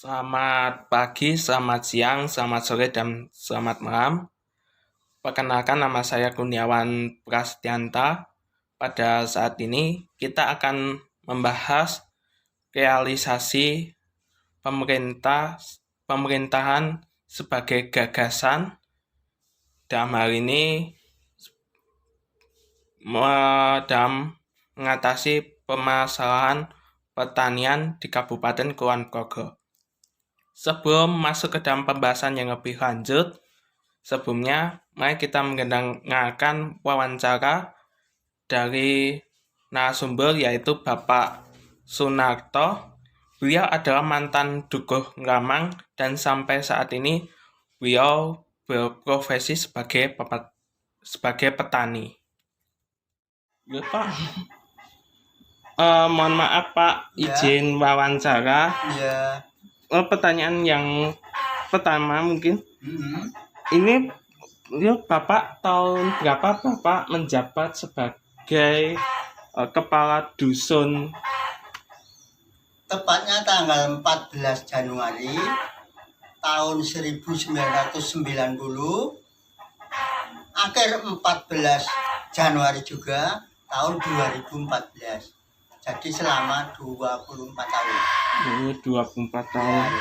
Selamat pagi, selamat siang, selamat sore, dan selamat malam. Perkenalkan, nama saya Kurniawan Prasetyanto. Pada saat ini kita akan membahas realisasi pemerintahan sebagai gagasan. Dalam hal ini dalam mengatasi permasalahan pertanian di Kabupaten Kulon Progo. Sebelum masuk ke dalam pembahasan yang lebih lanjut, sebelumnya mari kita mendengarkan wawancara dari narasumber yaitu Bapak Sunarto. Beliau adalah mantan Dukuh Ngramang dan sampai saat ini beliau berprofesi sebagai petani. Ya, Pak. Mohon maaf Pak, izin wawancara. Ya. Pertanyaan yang pertama mungkin, ini Bapak tahun berapa Bapak menjabat sebagai kepala dusun? Tepatnya tanggal 14 Januari tahun 1990, akhir 14 Januari juga tahun 2014. Jadi selama 24 tahun. 24 tahun.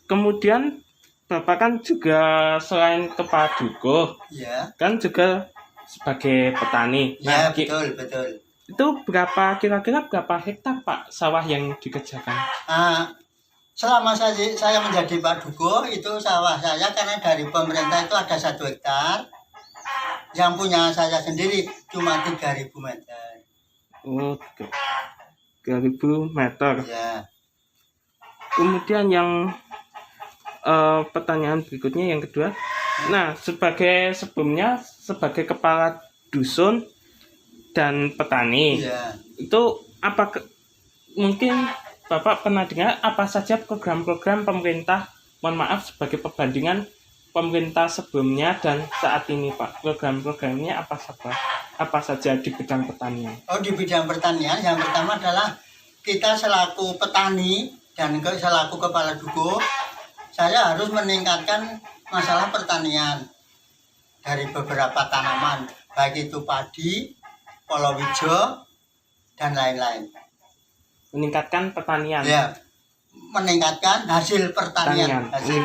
Kemudian Bapak kan juga selain kepala dukuh, kan juga sebagai petani. Ya, betul. Itu kira-kira berapa hektar Pak sawah yang dikerjakan? Selama saya menjadi Pak Dukuh, itu sawah saya karena dari pemerintah itu ada 1 hektar. Yang punya saya sendiri cuma 3.000 meter. Oh, 3.000 meter. Ya. Kemudian yang pertanyaan berikutnya yang kedua. Nah, sebelumnya sebagai kepala dusun dan petani, itu mungkin Bapak pernah dengar apa saja program-program pemerintah? Mohon maaf sebagai perbandingan pemerintah sebelumnya dan saat ini, Pak. Program-programnya apa saja di bidang pertanian? Di bidang pertanian yang pertama adalah kita selaku petani dan selaku kepala dukuh, saya harus meningkatkan masalah pertanian dari beberapa tanaman, baik itu padi, palawija, dan lain-lain. Meningkatkan pertanian. Ya, meningkatkan hasil pertanian. Hasil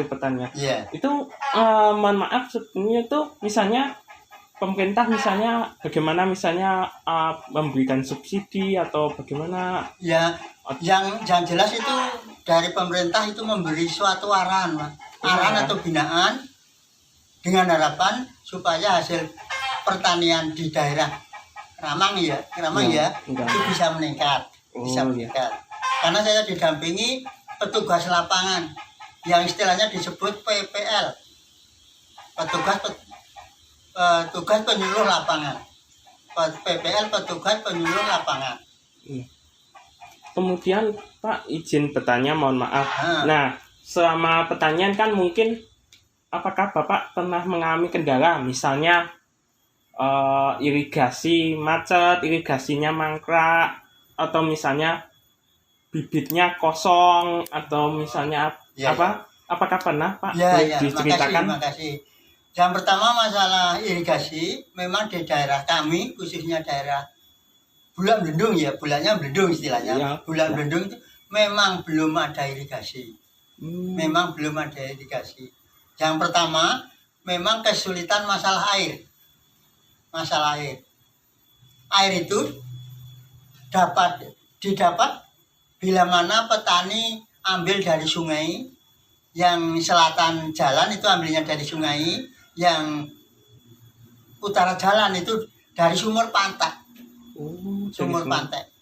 pertanian. Ya. Itu mohon maaf sebetulnya itu misalnya pemerintah bagaimana memberikan subsidi atau bagaimana? Ya, yang jelas itu dari pemerintah itu memberi suatu arahan atau binaan dengan harapan supaya hasil pertanian di daerah Ngramang itu bisa meningkat. Karena saya didampingi petugas lapangan yang istilahnya disebut PPL, petugas penyuluh lapangan. PPL, petugas penyuluh lapangan. Kemudian Pak, izin bertanya, mohon maaf. Nah, selama pertanian kan mungkin apakah Bapak pernah mengalami kendala, misalnya irigasi macet, irigasinya mangkrak, atau misalnya bibitnya kosong, atau misalnya apakah pernah Pak diceritakan? Makasih. Yang pertama masalah irigasi, memang di daerah kami, khususnya daerah Bulan Blendung bulannya Blendung istilahnya. Bulan Blendung itu memang belum ada irigasi. Yang pertama, memang kesulitan masalah air. Air itu didapat bila mana petani ambil dari sungai, yang selatan jalan itu ambilnya dari sungai, yang utara jalan itu dari sumur pantai.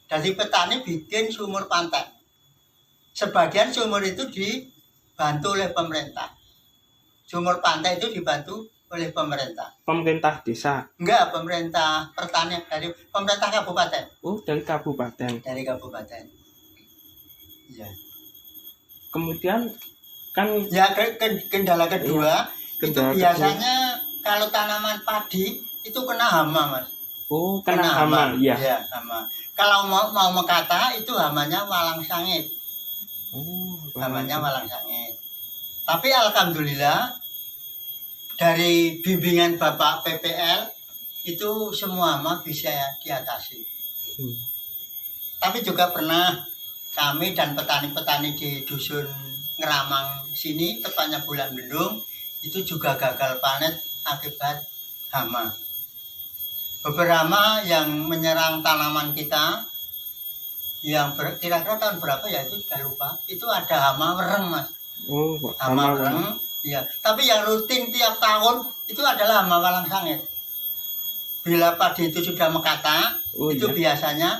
Dari petani bikin sumur pantai. Sebagian sumur itu dibantu oleh pemerintah. Sumur pantai itu dibantu oleh pemerintah. Pemerintah desa? Enggak, pemerintah pertanian, dari pemerintah kabupaten. Dari kabupaten. Ya. Kemudian kan kendala kedua itu biasanya kalau tanaman padi itu kena hama, Mas. Kena hama. Ya, hama. Kalau mau mekata itu hamanya walang sangit. Oh, Namanya walang sangit. Tapi alhamdulillah dari bimbingan Bapak PPL itu semua hama bisa diatasi. Tapi juga pernah kami dan petani-petani di dusun Ngeramang sini, tepatnya Bulan Bendung, itu juga gagal panen akibat hama. Beberapa yang menyerang tanaman kita, yang kira-kira tahun berapa ya itu sudah lupa, itu ada hama wereng, Mas. Oh, Hama wereng, iya. Tapi yang rutin tiap tahun itu adalah hama walang sangit. Bila padi itu sudah mekata, itu iya, biasanya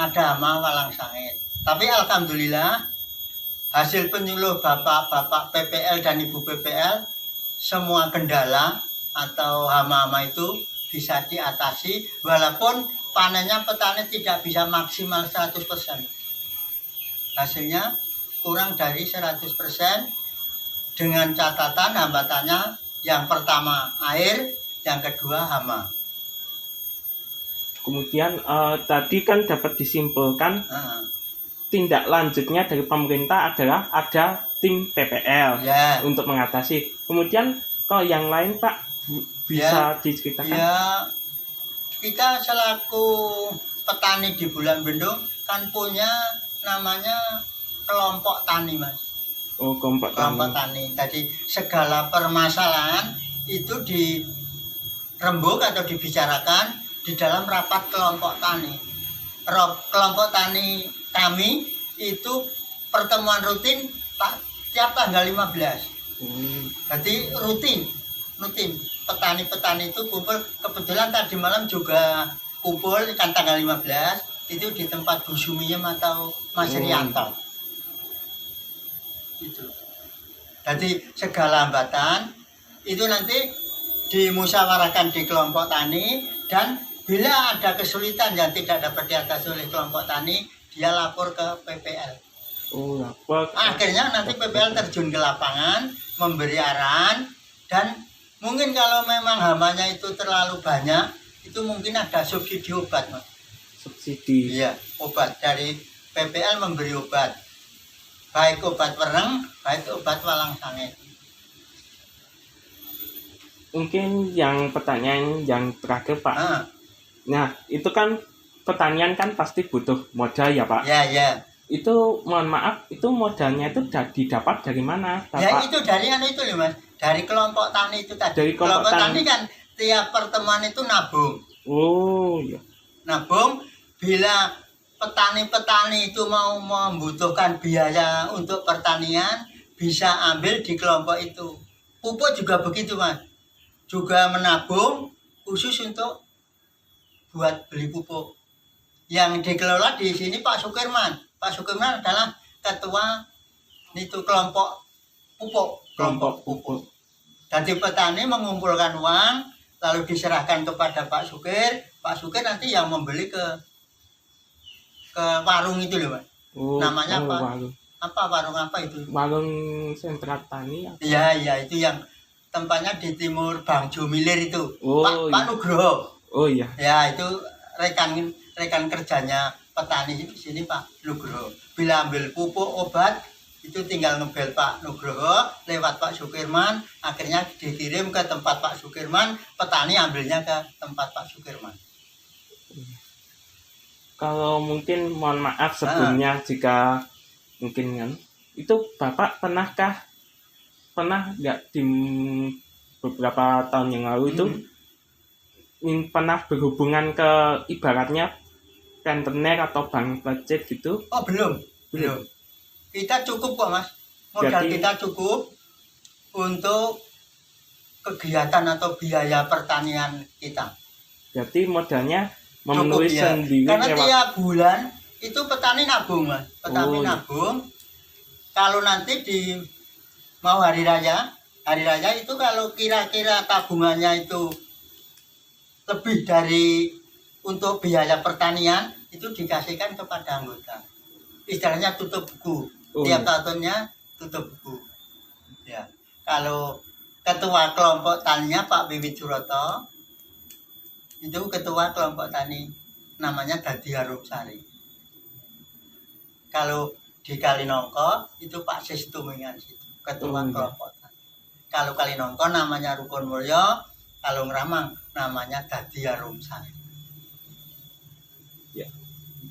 ada hama walang sangit. Tapi alhamdulillah hasil penyuluh bapak-bapak PPL dan ibu PPL, semua kendala atau hama-hama itu bisa diatasi, walaupun panennya petani tidak bisa maksimal 100%. Hasilnya kurang dari 100%, dengan catatan hambatannya yang pertama air, yang kedua hama. Kemudian tadi kan dapat disimpulkan tindak lanjutnya dari pemerintah adalah ada tim PPL untuk mengatasi. Kemudian kalau yang lain Pak bisa diceritakan? Ya, kita selaku petani di Bulan Bendung kan punya namanya kelompok tani, Mas. Oh, kelompok tani. Jadi segala permasalahan itu dirembuk atau dibicarakan di dalam rapat kelompok tani. Kelompok tani kami itu pertemuan rutin tiap tanggal 15. Jadi rutin. Petani-petani itu kumpul, kebetulan tadi malam juga kumpul kan tanggal 15 itu di tempat Bu Sumiem atau Mas Rianto. Itu. Jadi segala hambatan itu nanti dimusyawarahkan di kelompok tani, dan bila ada kesulitan yang tidak dapat diatasi oleh kelompok tani, dia lapor ke PPL. Akhirnya nanti PPL terjun ke lapangan, memberi arahan, dan mungkin kalau memang hamanya itu terlalu banyak, itu mungkin ada subsidi obat, Mas. Subsidi? Iya, obat dari PPL memberi obat. Baik obat wereng, baik obat walang sangit. Mungkin yang pertanyaan yang terakhir, Pak. Nah, itu kan pertanian kan pasti butuh modal ya, Pak? Ya. Itu mohon maaf, itu modalnya itu didapat dari mana, Bapak? Ya itu dari itu loh, Mas. Dari kelompok tani itu tadi. Dari kelompok tani kan tiap pertemuan itu nabung. Oh iya. Nabung, bila petani-petani itu mau membutuhkan biaya untuk pertanian, bisa ambil di kelompok itu. Pupuk juga begitu, Mas. Juga menabung khusus untuk buat beli pupuk. Yang dikelola di sini Pak Sukirman. Pak Sukirman adalah ketua itu kelompok pupuk. Jadi petani mengumpulkan uang, lalu diserahkan kepada Pak Sukir. Pak Sukir nanti yang membeli ke warung itu loh, Mas. Namanya apa? Warung. Warung apa itu? Warung sentra tani. Iya, itu yang tempatnya di timur Bang Jomilir itu. Pak Nugroho. Oh iya. Ya, itu rekan kerjanya petani di sini Pak Nugroho. Bila ambil pupuk obat itu tinggal ngebel Pak Nugroho lewat Pak Sukirman, akhirnya dikirim ke tempat Pak Sukirman, petani ambilnya ke tempat Pak Sukirman. Kalau mungkin mohon maaf sebelumnya jika mungkin kan itu Bapak pernah nggak di beberapa tahun yang lalu itu pernah berhubungan ke ibaratnya rentenir atau bank pajak gitu? Oh belum. Kita cukup kok, Mas. Modal kita cukup untuk kegiatan atau biaya pertanian kita. Jadi modalnya memenuhi sendiri. Karena tiap bulan itu petani nabung, Mas. Nabung. Kalau nanti mau hari raya itu kalau kira-kira tabungannya itu lebih dari untuk biaya pertanian, itu dikasihkan kepada anggota. Istilahnya tutup buku. Tiap tahunnya tutup buku. Ya. Kalau ketua kelompok taninya Pak Bibit Suroto, itu ketua kelompok tani namanya Dadi Harum Sari. Kalau di Kalinongko itu Pak Sis Tumingan situ, ketua kelompok tani. Kalau Kalinongko namanya Rukun Mulyo, kalau Ngramang namanya Dadi Harum Sari.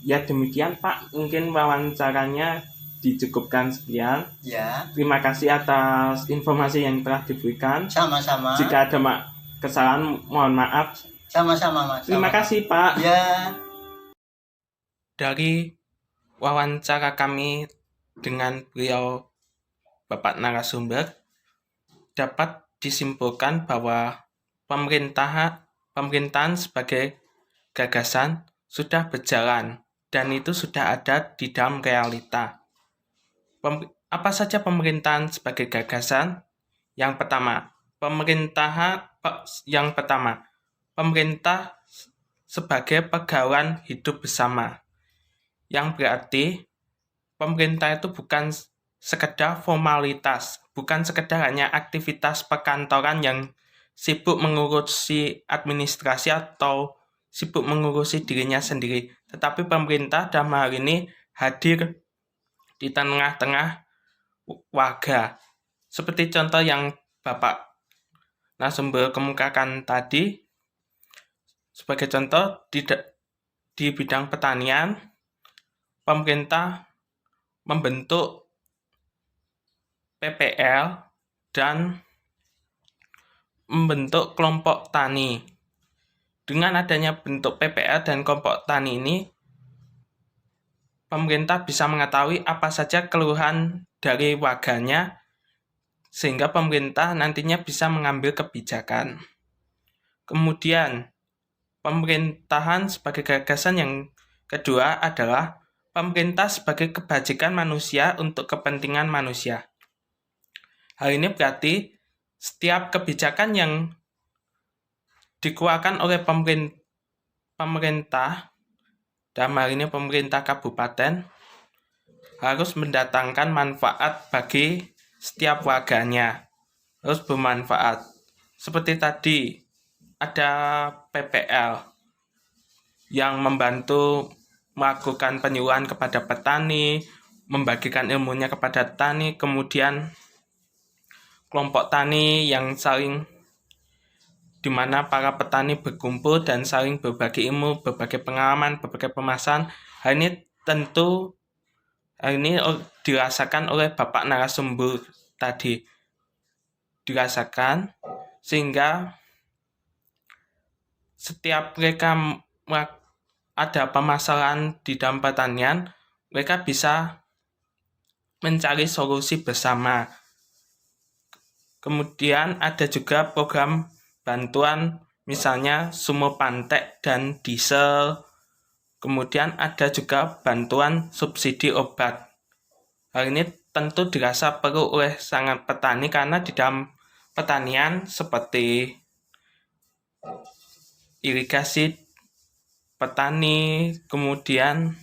Ya demikian Pak, mungkin wawancaranya dicukupkan sekian. Ya. Terima kasih atas informasi yang telah diberikan. Sama-sama. Jika ada kesalahan, mohon maaf. Sama-sama Mas. Terima kasih Pak. Ya. Dari wawancara kami dengan beliau Bapak narasumber, dapat disimpulkan bahwa pemerintahan sebagai gagasan sudah berjalan dan itu sudah ada di dalam realita. Apa saja pemerintahan sebagai gagasan? Yang pertama, pemerintah sebagai pergaulan hidup bersama. Yang berarti pemerintah itu bukan sekedar formalitas, bukan sekedar hanya aktivitas perkantoran yang sibuk mengurusi administrasi atau sibuk mengurusi dirinya sendiri. Tetapi pemerintah dalam hal ini hadir di tengah-tengah warga. Seperti contoh yang Bapak narasumber kemukakan tadi, sebagai contoh di bidang pertanian, pemerintah membentuk PPL dan membentuk kelompok tani. Dengan adanya bentuk PPL dan kelompok tani ini, pemerintah bisa mengetahui apa saja keluhan dari warganya, sehingga pemerintah nantinya bisa mengambil kebijakan. Kemudian, pemerintahan sebagai gagasan yang kedua adalah pemerintah sebagai kebajikan manusia untuk kepentingan manusia. Hal ini berarti setiap kebijakan yang dikeluarkan oleh pemerintah, dalam hal ini pemerintah kabupaten, harus mendatangkan manfaat bagi setiap warganya, harus bermanfaat. Seperti tadi, ada PPL yang membantu melakukan penyuluhan kepada petani, membagikan ilmunya kepada petani, kemudian kelompok tani yang saling, di mana para petani berkumpul dan saling berbagi ilmu, berbagi pengalaman, berbagi pemasaran. Hal ini dirasakan oleh Bapak narasumber tadi. Dirasakan sehingga setiap mereka ada permasalahan di dalam pertanian, mereka bisa mencari solusi bersama. Kemudian ada juga program bantuan, misalnya sumur pantek dan diesel. Kemudian ada juga bantuan subsidi obat. Hal ini tentu dirasa perlu oleh sangat petani karena di dalam pertanian seperti irigasi petani, kemudian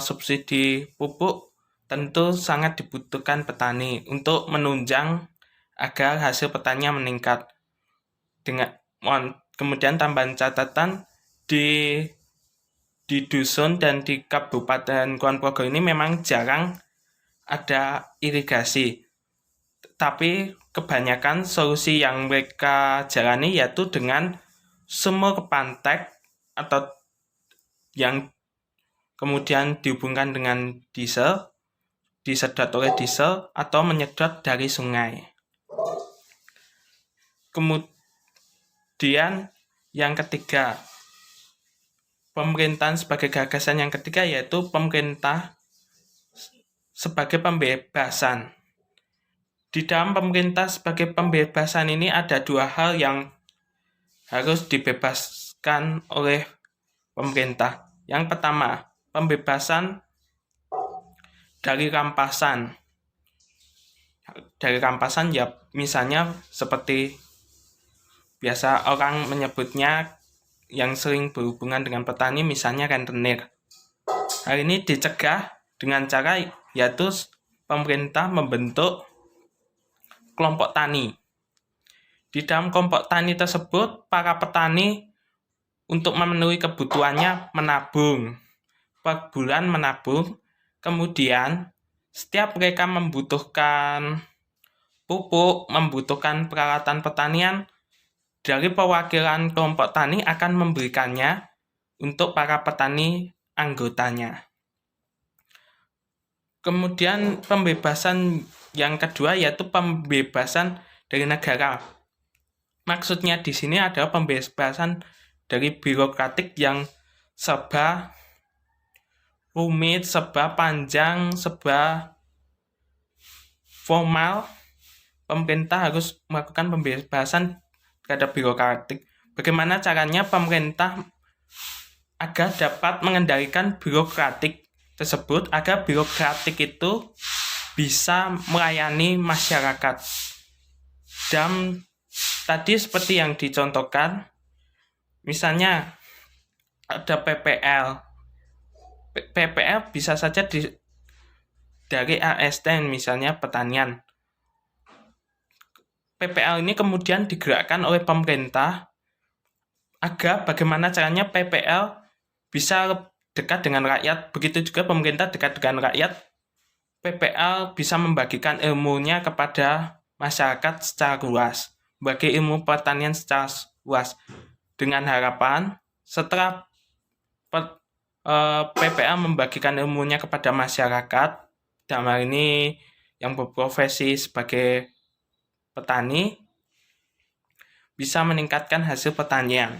subsidi pupuk tentu sangat dibutuhkan petani untuk menunjang agar hasil pertanian meningkat. Kemudian tambahan catatan, di dusun dan di Kabupaten Kulon Progo ini memang jarang ada irigasi. Tapi kebanyakan solusi yang mereka jalani yaitu dengan sumur pantek atau yang kemudian dihubungkan dengan diesel, disedot oleh diesel atau menyedot dari sungai. Kemudian yang ketiga, pemerintahan sebagai gagasan yang ketiga yaitu pemerintah sebagai pembebasan. Di dalam pemerintah sebagai pembebasan ini ada dua hal yang harus dibebaskan oleh pemerintah. Yang pertama, pembebasan dari rampasan. Dari rampasan ya misalnya seperti biasa orang menyebutnya yang sering berhubungan dengan petani, misalnya rentenir. Hal ini dicegah dengan cara yaitu pemerintah membentuk kelompok tani. Di dalam kelompok tani tersebut, para petani untuk memenuhi kebutuhannya menabung. Per bulan menabung. Kemudian setiap mereka membutuhkan pupuk, membutuhkan peralatan pertanian, dari perwakilan kelompok tani akan memberikannya untuk para petani anggotanya. Kemudian pembebasan yang kedua yaitu pembebasan dari negara. Maksudnya di sini adalah pembebasan dari birokratik yang serba rumit, serba panjang, serba formal. Pemerintah harus melakukan pembebasan terhadap birokratik. Bagaimana caranya pemerintah agar dapat mengendalikan birokratik tersebut, agar birokratik itu bisa melayani masyarakat. Dan tadi seperti yang dicontohkan, misalnya ada PPL. PPL bisa saja dari ASN, misalnya pertanian. PPL ini kemudian digerakkan oleh pemerintah agar bagaimana caranya PPL bisa dekat dengan rakyat. Begitu juga pemerintah dekat dengan rakyat. PPL bisa membagikan ilmunya kepada masyarakat secara luas, bagi ilmu pertanian secara luas, dengan harapan setelah PPL membagikan ilmunya kepada masyarakat, dalam hal ini yang berprofesi sebagai petani, bisa meningkatkan hasil pertanian.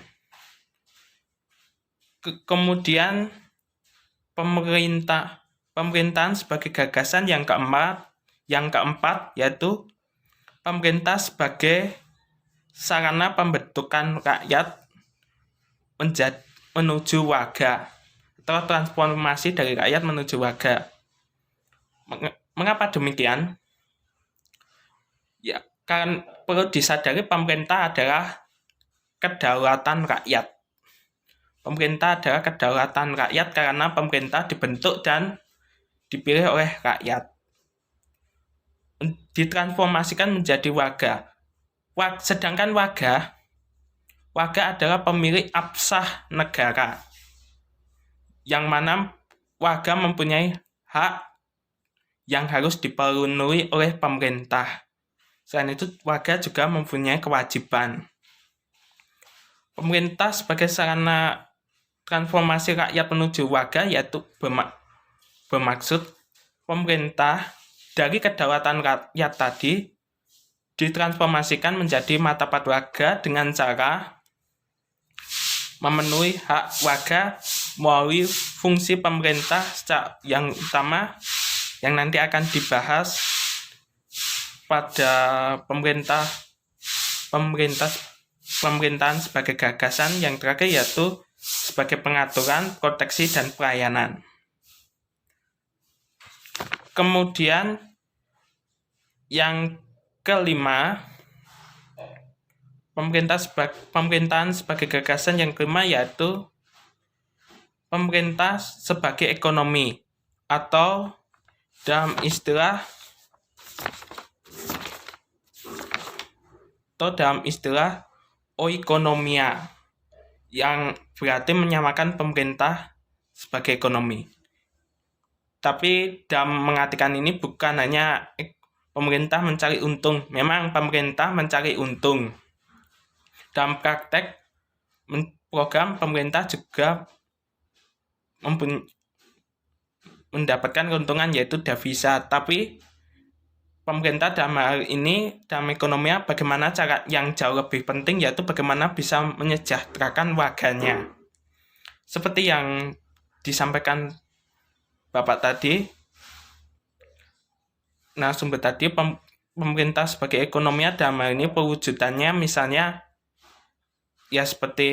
Kemudian pemerintahan sebagai gagasan yang keempat yaitu pemerintah sebagai sarana pembentukan rakyat menuju warga, atau transformasi dari rakyat menuju warga. Mengapa demikian? Ya, karena perlu disadari pemerintah adalah kedaulatan rakyat. Pemerintah adalah kedaulatan rakyat karena pemerintah dibentuk dan dipilih oleh rakyat. Ditransformasikan menjadi warga. Sedangkan warga adalah pemilik absah negara, yang mana warga mempunyai hak yang harus dipenuhi oleh pemerintah. Selain itu, warga juga mempunyai kewajiban. Pemerintah sebagai sarana transformasi rakyat menuju warga yaitu bermaksud pemerintah dari kedaulatan rakyat tadi ditransformasikan menjadi martabat warga dengan cara memenuhi hak warga melalui fungsi pemerintah yang utama yang nanti akan dibahas pada pemerintahan sebagai gagasan. Yang terakhir yaitu sebagai pengaturan, proteksi, dan pelayanan. Kemudian yang kelima, pemerintahan sebagai gagasan yang kelima yaitu pemerintah sebagai ekonomi, atau dalam istilah oikonomia, yang berarti menyamakan pemerintah sebagai ekonomi. Tapi dalam mengartikan ini bukan hanya pemerintah mencari untung, memang pemerintah mencari untung. Dalam praktek program pemerintah juga mendapatkan keuntungan yaitu devisa, tapi pemerintah dalam hal ini, dalam ekonomi, bagaimana cara yang jauh lebih penting yaitu bagaimana bisa menyejahterakan warganya. Seperti yang disampaikan Bapak tadi, narasumber tadi, pemerintah sebagai ekonomi dalam hal ini perwujudannya misalnya ya seperti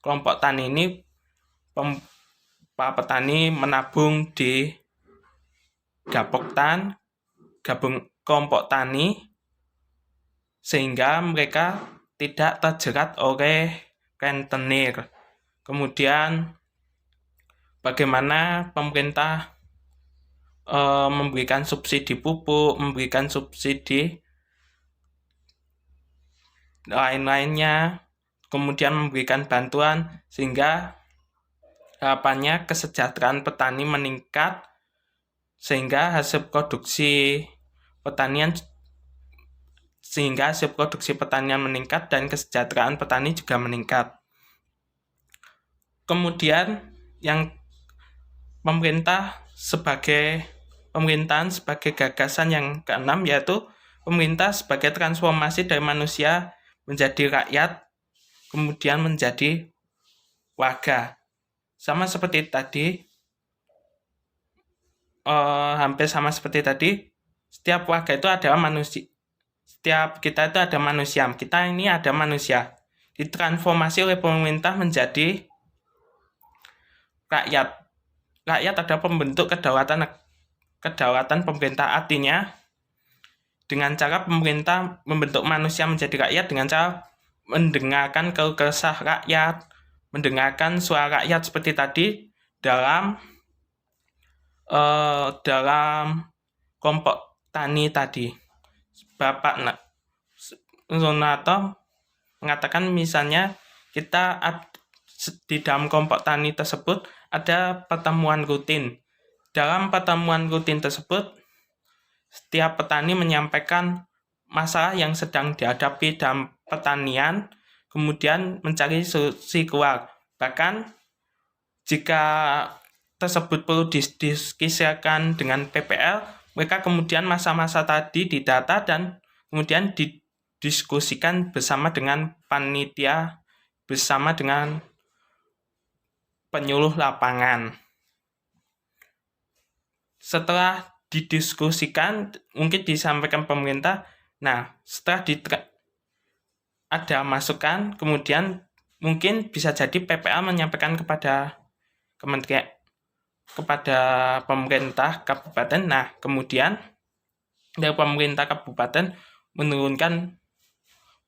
kelompok tani ini, para petani menabung di gabung kelompok tani sehingga mereka tidak terjerat oleh rentenir. Kemudian bagaimana pemerintah memberikan subsidi pupuk, memberikan subsidi lain-lainnya kemudian memberikan bantuan sehingga harapannya kesejahteraan petani meningkat, sehingga hasil produksi pertanian meningkat dan kesejahteraan petani juga meningkat. Kemudian yang pemerintahan sebagai gagasan yang keenam, yaitu pemerintah sebagai transformasi dari manusia menjadi rakyat, kemudian menjadi warga. Sama seperti tadi, hampir sama seperti tadi, setiap warga itu adalah manusia. Setiap kita itu ada manusia. Kita ini ada manusia. Ditransformasi oleh pemerintah menjadi rakyat. Rakyat adalah pembentuk kedaulatan pemerintah. Artinya, dengan cara pemerintah membentuk manusia menjadi rakyat dengan cara mendengarkan keluh kesah rakyat, mendengarkan suara rakyat seperti tadi dalam kelompok tani tadi. Bapak Nonato mengatakan misalnya kita di dalam kelompok tani tersebut ada pertemuan rutin. Dalam pertemuan rutin tersebut, setiap petani menyampaikan masalah yang sedang dihadapi dalam pertanian, kemudian mencari solusi keluar. Bahkan jika tersebut perlu didiskusikan dengan PPL, mereka kemudian masa-masa tadi didata dan kemudian didiskusikan bersama dengan panitia, bersama dengan penyuluh lapangan. Setelah didiskusikan, mungkin disampaikan pemerintah. Nah, setelah ada masukan, kemudian mungkin bisa jadi PPL menyampaikan kepada kementerian, kepada pemerintah kabupaten. Nah, kemudian dari pemerintah kabupaten menurunkan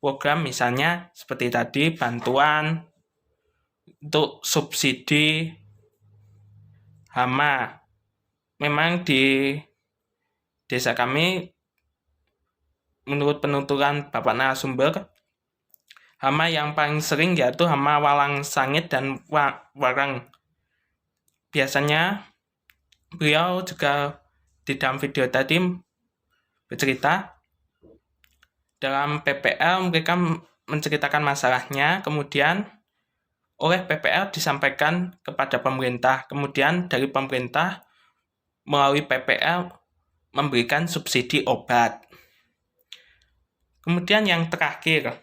program, misalnya seperti tadi bantuan untuk subsidi hama. Memang di desa kami, menurut penuturan Bapak narasumber, hama yang paling sering yaitu hama walang sangit dan warang. Biasanya beliau juga di dalam video tadi bercerita, dalam PPL mereka menceritakan masalahnya, kemudian oleh PPL disampaikan kepada pemerintah, kemudian dari pemerintah melalui PPL memberikan subsidi obat. Kemudian yang terakhir,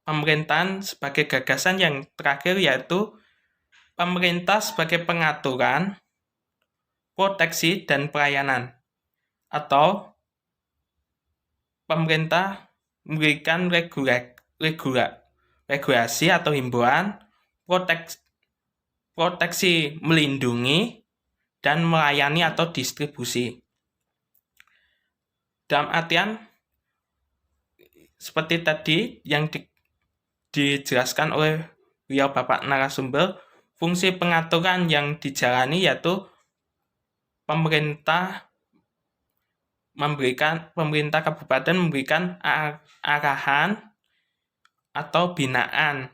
pemerintahan sebagai gagasan yang terakhir yaitu pemerintah sebagai pengaturan, proteksi, dan pelayanan, atau pemerintah memberikan regulasi atau himbauan, proteksi melindungi, dan melayani atau distribusi. Dalam artian seperti tadi yang dijelaskan oleh beliau Bapak narasumber, fungsi pengaturan yang dijalani yaitu pemerintah kabupaten memberikan arahan atau binaan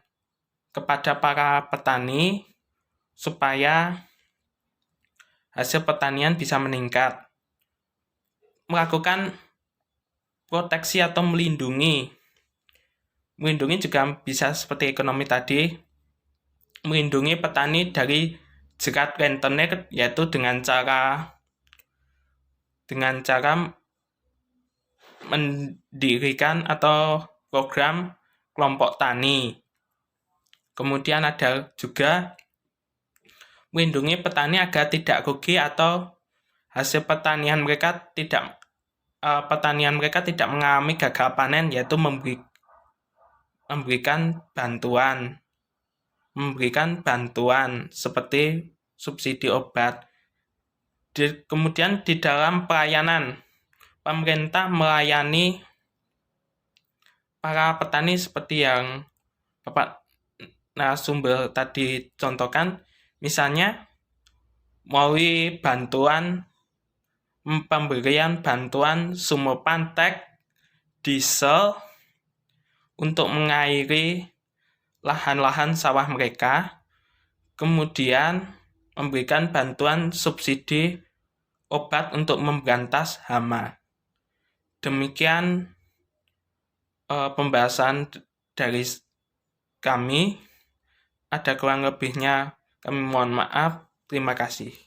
kepada para petani supaya hasil pertanian bisa meningkat. Melakukan proteksi atau melindungi. Melindungi juga bisa seperti ekonomi tadi, melindungi petani dari jerat rentenir, yaitu dengan cara mendirikan atau program kelompok tani. Kemudian ada juga melindungi petani agar tidak rugi atau hasil pertanian mereka tidak mengalami gagal panen, yaitu memberikan bantuan seperti subsidi obat. Kemudian di dalam pelayanan, pemerintah melayani para petani seperti yang Bapak narasumber tadi contohkan, misalnya melalui pemberian bantuan sumur pantek, diesel, untuk mengairi lahan-lahan sawah mereka, kemudian memberikan bantuan subsidi obat untuk memberantas hama. Demikian pembahasan dari kami. Ada kurang lebihnya kami mohon maaf. Terima kasih.